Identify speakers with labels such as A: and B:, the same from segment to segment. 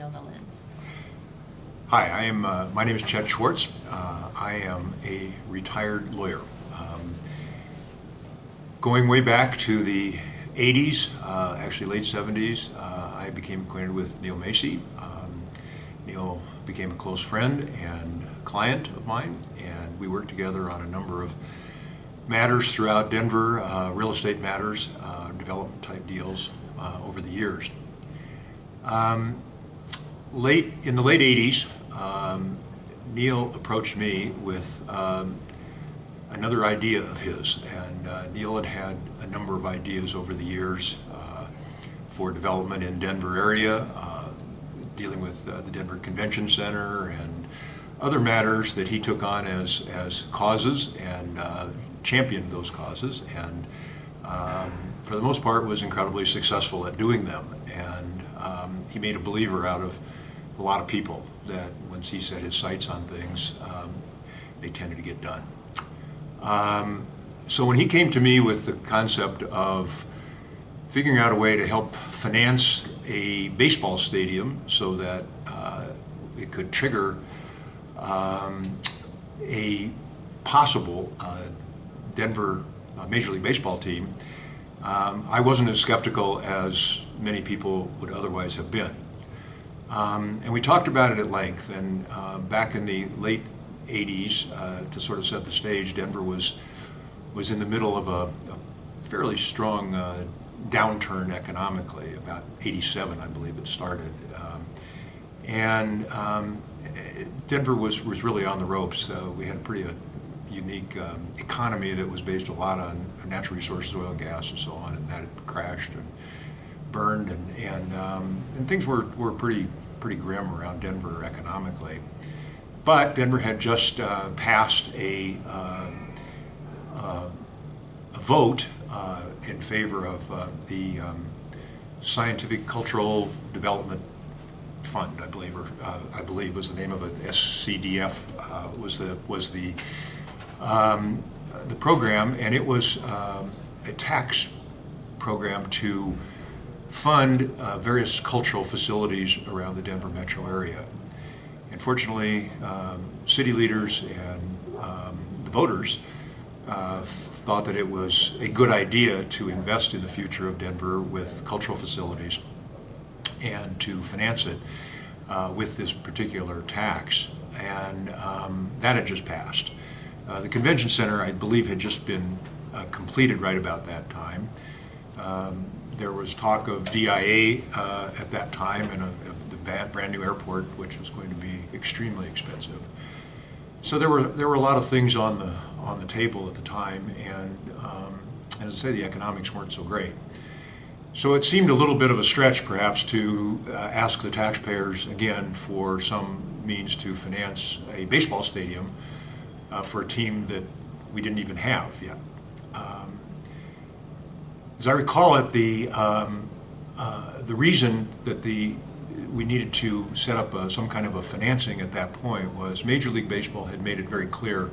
A: on the lens.
B: Hi, my name is Chet Schwartz. I am a retired lawyer. Going way back to the 80s, actually late 70s, I became acquainted with Neil Macy. Neil became a close friend and client of mine, and we worked together on a number of matters throughout Denver, real estate matters, development type deals over the years. In the late 80s, Neil approached me with another idea of his, and Neil had a number of ideas over the years for development in Denver area, dealing with the Denver Convention Center and other matters that he took on as causes and championed those causes, and for the most part was incredibly successful at doing them. And he made a believer out of a lot of people that once he set his sights on things, they tended to get done. So when he came to me with the concept of figuring out a way to help finance a baseball stadium so that it could trigger a possible Denver Major League Baseball team, I wasn't as skeptical as many people would otherwise have been. And we talked about it at length, and back in the late 80s, to sort of set the stage, Denver was in the middle of a fairly strong downturn economically. About 87, I believe it started. And Denver was really on the ropes. We had a pretty unique economy that was based a lot on natural resources, oil and gas and so on, and that had crashed and burned, and things were pretty grim around Denver economically. But Denver had just passed a vote in favor of the Scientific Cultural Development Fund, I believe was the name of it. SCDF was the program, and it was a tax program to fund various cultural facilities around the Denver metro area. And fortunately, city leaders and the voters thought that it was a good idea to invest in the future of Denver with cultural facilities and to finance it with this particular tax. And that had just passed. The convention center, I believe, had just been completed right about that time. There was talk of DIA at that time and the brand new airport, which was going to be extremely expensive. So there were a lot of things on the table at the time, and as I say, the economics weren't so great. So it seemed a little bit of a stretch, perhaps, to ask the taxpayers again for some means to finance a baseball stadium for a team that we didn't even have yet. As I recall it, the reason that we needed to set up some kind of a financing at that point was Major League Baseball had made it very clear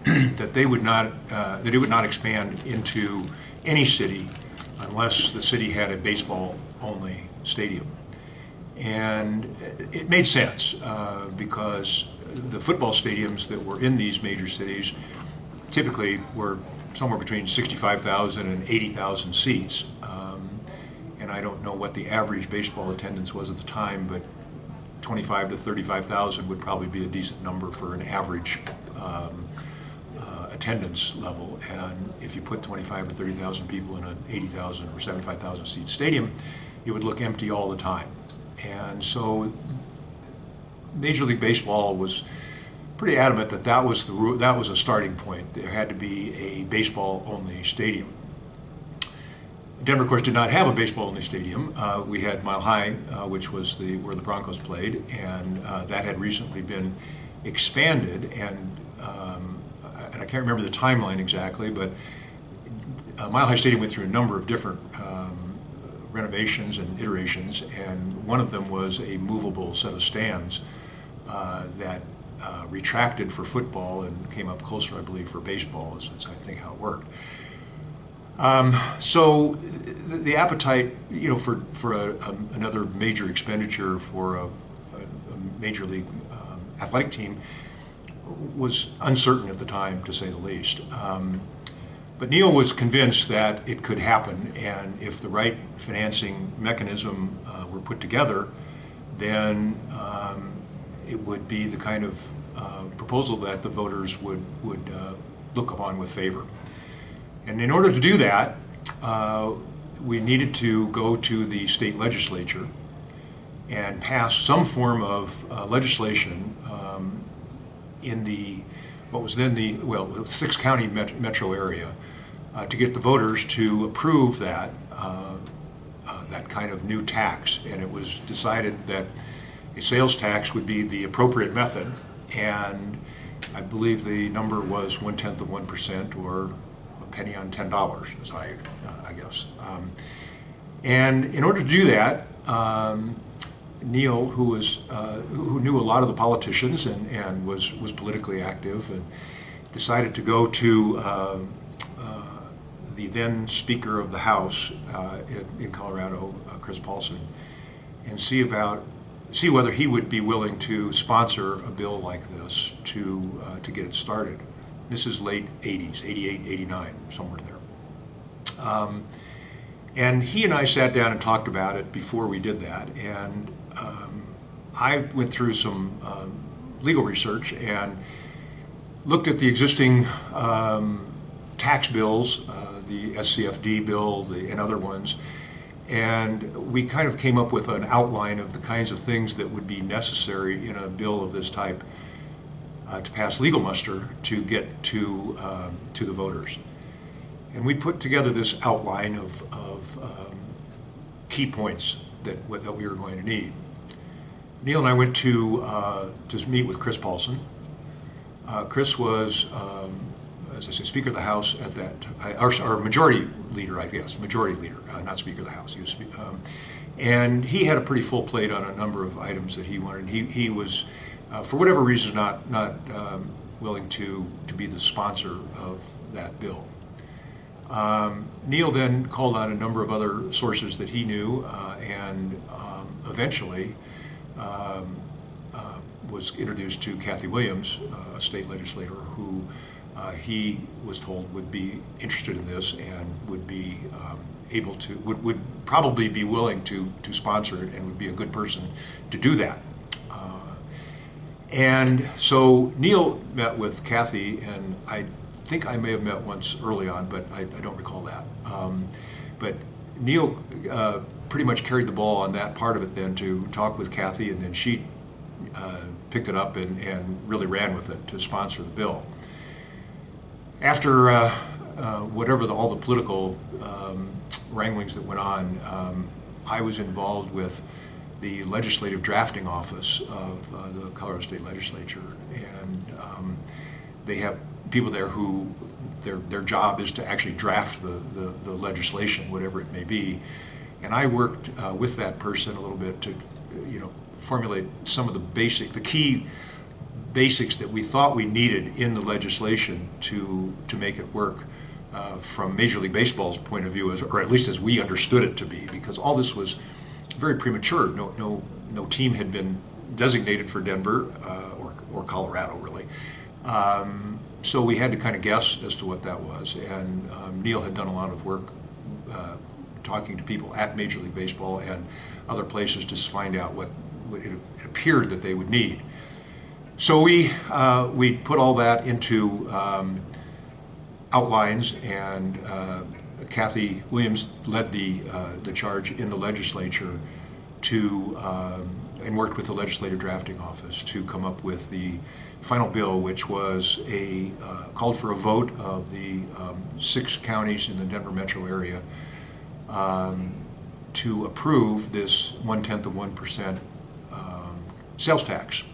B: that they would not that it would not expand into any city unless the city had a baseball-only stadium. And it made sense because the football stadiums that were in these major cities typically were somewhere between 65,000 and 80,000 seats. And I don't know what the average baseball attendance was at the time, but 25 to 35,000 would probably be a decent number for an average attendance level. And if you put 25 or 30,000 people in an 80,000 or 75,000 seat stadium, it would look empty all the time. And so Major League Baseball was pretty adamant that that was a starting point. There had to be a baseball-only stadium. Denver, of course, did not have a baseball-only stadium. We had Mile High, which was where the Broncos played, and that had recently been expanded. And I can't remember the timeline exactly, but Mile High Stadium went through a number of different renovations and iterations, and one of them was a movable set of stands that retracted for football and came up closer, I believe, for baseball, is I think how it worked. So the appetite, for another major expenditure for a major league athletic team was uncertain at the time, to say the least. But Neil was convinced that it could happen, and if the right financing mechanism were put together, then it would be the kind of proposal that the voters would look upon with favor. And in order to do that, we needed to go to the state legislature and pass some form of legislation in what was then the six-county metro area to get the voters to approve that kind of new tax. And it was decided that a sales tax would be the appropriate method, and I believe the number was 1/10% or a penny on $10, as I guess. And in order to do that, Neil, who knew a lot of the politicians and was politically active, and decided to go to the then Speaker of the House in Colorado, Chris Paulson, and see whether he would be willing to sponsor a bill like this to get it started. This is late 80s, 88, 89, somewhere there. And he and I sat down and talked about it before we did that, and I went through some legal research and looked at the existing tax bills, the SCFD bill, and other ones, and we kind of came up with an outline of the kinds of things that would be necessary in a bill of this type to pass legal muster to get to the voters. And we put together this outline of key points that we were going to need. Neil and I went to meet with Chris Paulson. Chris was, as I say, Speaker of the House at that, or Majority Leader, I guess, Majority Leader, not Speaker of the House. He was, and he had a pretty full plate on a number of items that he wanted. He was, for whatever reason, not willing to be the sponsor of that bill. Neil then called on a number of other sources that he knew, and eventually was introduced to Kathy Williams, a state legislator who he was told would be interested in this and would be able to, would probably be willing to sponsor it and would be a good person to do that. And so Neil met with Kathy, and I think I may have met once early on, but I don't recall that. But Neil pretty much carried the ball on that part of it then to talk with Kathy, and then she picked it up and really ran with it to sponsor the bill. After whatever all the political wranglings that went on, I was involved with the legislative drafting office of the Colorado State Legislature, and they have people there who their job is to actually draft the legislation, whatever it may be. And I worked with that person a little bit to, formulate some of the key basics that we thought we needed in the legislation to make it work from Major League Baseball's point of view, or at least as we understood it to be, because all this was very premature. No team had been designated for Denver or Colorado, really. So we had to kind of guess as to what that was, and Neil had done a lot of work talking to people at Major League Baseball and other places to find out what it appeared that they would need. So we put all that into outlines, and Kathy Williams led the charge in the legislature to and worked with the legislative drafting office to come up with the final bill, which was called for a vote of the 6 counties in the Denver metro area to approve this 1/10% sales tax.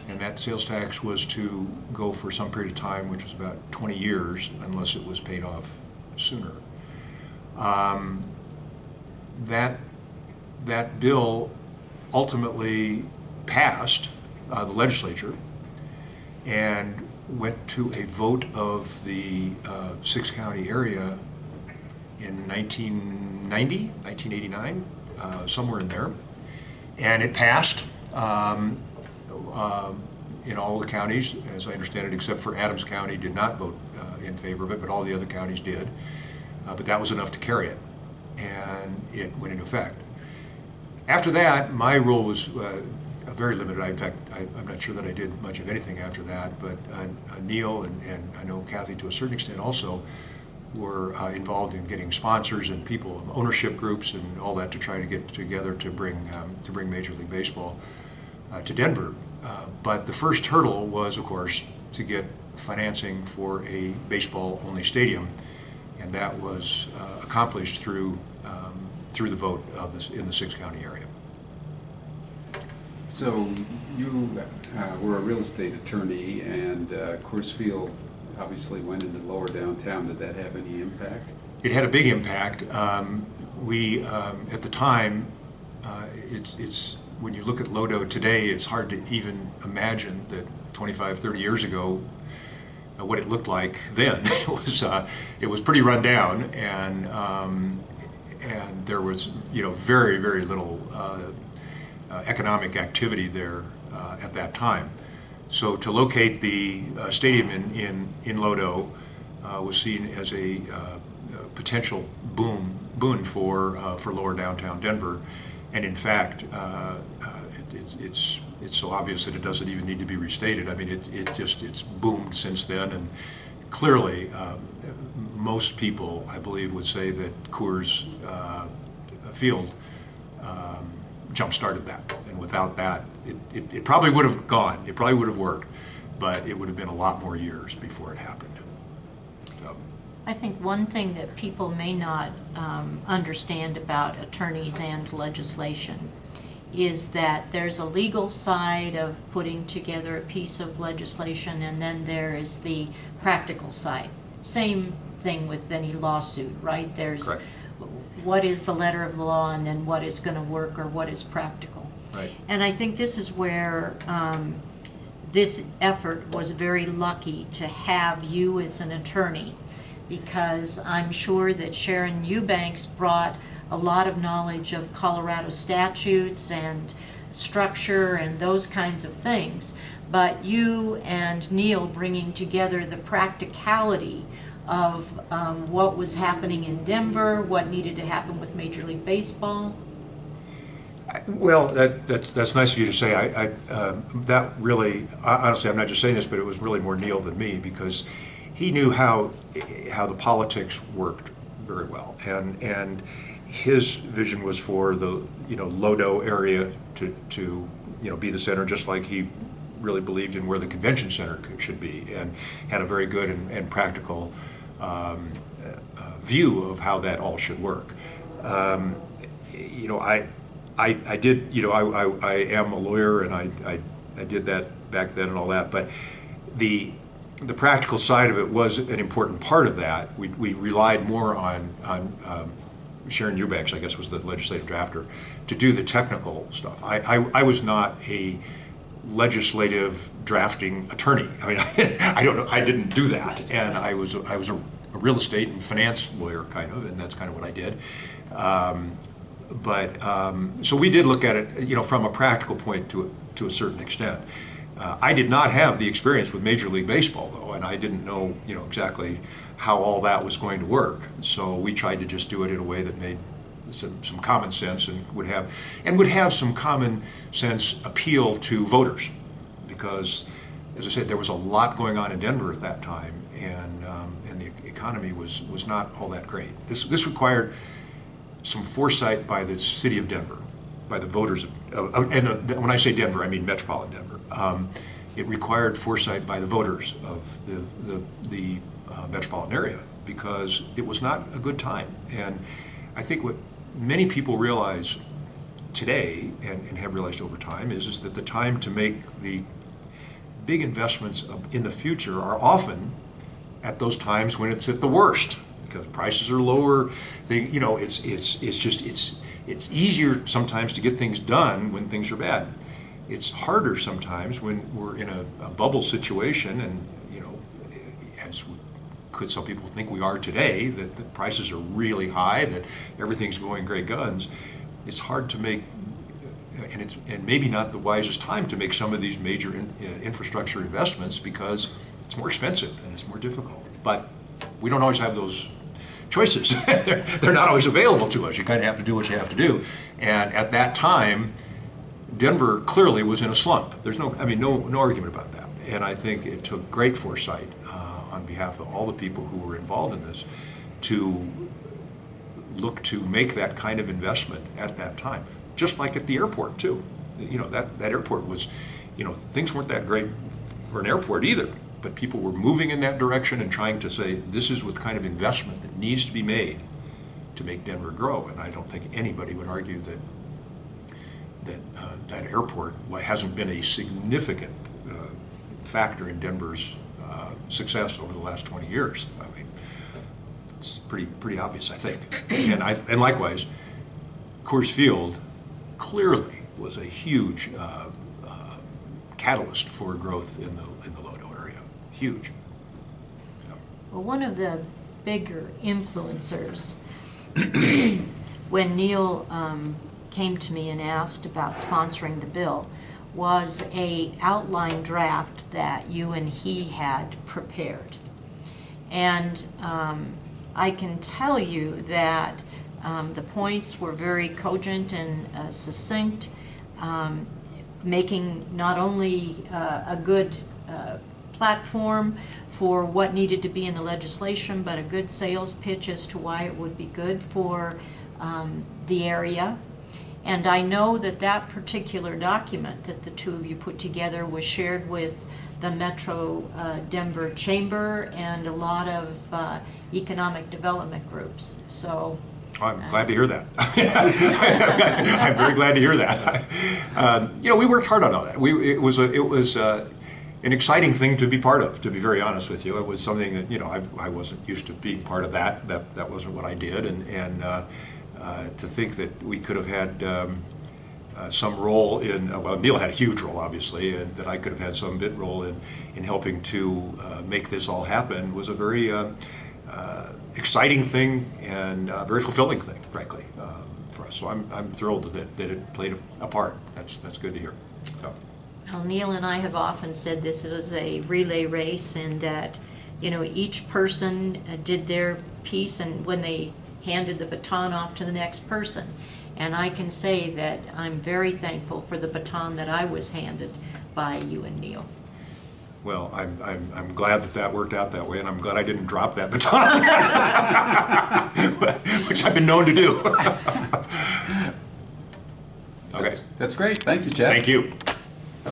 B: And that sales tax was to go for some period of time, which was about 20 years, unless it was paid off sooner. That bill ultimately passed the legislature and went to a vote of the 6-county area in 1990, 1989, somewhere in there. And it passed in all the counties, as I understand it, except for Adams County did not vote in favor of it, but all the other counties did. But that was enough to carry it, and it went into effect. After that, my role was very limited. In fact, I'm not sure that I did much of anything after that, but Neil and I know Kathy to a certain extent also were involved in getting sponsors and people, ownership groups and all that to try to get together to bring Major League Baseball to Denver. But the first hurdle was, of course, to get financing for a baseball-only stadium, and that was accomplished through the vote of this in the six-county area.
A: So you were a real estate attorney, and Coors Field obviously went into lower downtown. Did that have any impact?
B: It had a big impact. We at the time, it's when you look at Lodo today, it's hard to even imagine that 25, 30 years ago what it looked like then. It was pretty run down, and there was very, very little economic activity there at that time. So to locate the stadium in Lodo was seen as a potential boon for lower downtown Denver, and in fact, it's so obvious that it doesn't even need to be restated. I mean, it's boomed since then, and clearly, most people, I believe, would say that Coors Field jump-started that, and without that, it probably would have gone. It probably would have worked, but it would have been a lot more years before it happened. So.
C: I think one thing that people may not understand about attorneys and legislation is that there's a legal side of putting together a piece of legislation, and then there is the practical side. Same thing with any lawsuit, right? There's
B: Correct.
C: What is the letter of the law, and then what is going to work or what is practical.
B: Right.
C: And I think this is where this effort was very lucky to have you as an attorney, because I'm sure that Sharon Eubanks brought a lot of knowledge of Colorado statutes and structure and those kinds of things. But you and Neil bringing together the practicality of what was happening in Denver, what needed to happen with Major League Baseball.
B: Well, that's nice of you to say. That really, honestly, I'm not just saying this, but it was really more Neil than me, because he knew how the politics worked very well, and his vision was for the Lodo area to be the center, just like he really believed in where the convention center should be, and had a very good and practical view of how that all should work. I am a lawyer, and I did that back then and all that, but the practical side of it was an important part of that. We relied more on Sharon Eubanks, I guess, was the legislative drafter, to do the technical stuff. I was not a legislative drafting attorney. I mean, I don't know. I didn't do that, and I was a real estate and finance lawyer, kind of, and that's kind of what I did. So we did look at it, from a practical point to a certain extent. I did not have the experience with Major League Baseball, though, and I didn't know, exactly how all that was going to work. So we tried to just do it in a way that made some common sense and would have some common sense appeal to voters, because, as I said, there was a lot going on in Denver at that time, and the economy was not all that great. This required some foresight by the city of Denver, by the voters when I say Denver, I mean metropolitan Denver. It required foresight by the voters of the metropolitan area, because it was not a good time. And I think what many people realize today, and have realized over time, is that the time to make the big investments in the future are often at those times when it's at the worst, because prices are lower. It's easier sometimes to get things done when things are bad. It's harder sometimes when we're in a bubble situation, and as could some people think we are today, that the prices are really high, that everything's going great guns. It's hard to make, and maybe not the wisest time to make some of these major infrastructure investments, because it's more expensive and it's more difficult. But we don't always have those choices. They're not always available to us. You kind of have to do what you have to do. And at that time, Denver clearly was in a slump. There's no argument about that. And I think it took great foresight on behalf of all the people who were involved in this to look to make that kind of investment at that time. Just like at the airport too. You know, that airport was, you know, things weren't that great for an airport either, but people were moving in that direction and trying to say, this is what kind of investment that needs to be made to make Denver grow. And I don't think anybody would argue that that airport hasn't been a significant factor in Denver's success over the last 20 years. I mean, it's pretty obvious, I think. And likewise, Coors Field clearly was a huge catalyst for growth in the Lodo area. Huge. Yeah.
C: Well, one of the bigger influencers, when Neil came to me and asked about sponsoring the bill, was a outline draft that you and he had prepared. And I can tell you that the points were very cogent and succinct, making not only a good platform for what needed to be in the legislation, but a good sales pitch as to why it would be good for the area. And I know that that particular document that the two of you put together was shared with the Metro Denver Chamber and a lot of economic development groups. So
B: I'm glad to hear that. I'm very glad to hear that. You know, we worked hard on all that. It was an exciting thing to be part of, to be very honest with you. It was something that, you know, I wasn't used to being part of that. That wasn't what I did. And to think that we could have had some role in, well, Neil had a huge role, obviously, and that I could have had some bit role in helping to make this all happen was a very exciting thing and very fulfilling thing, frankly, for us. So I'm thrilled that it played a part. That's good to hear. So.
C: Well, Neil and I have often said this is a relay race, and that, you know, each person did their piece, and when they handed the baton off to the next person. And I can say that I'm very thankful for the baton that I was handed by you and Neil.
B: Well, I'm glad that worked out that way, and I'm glad I didn't drop that baton, which I've been known to do. Okay.
A: That's great. Thank you, Chet.
B: Thank you.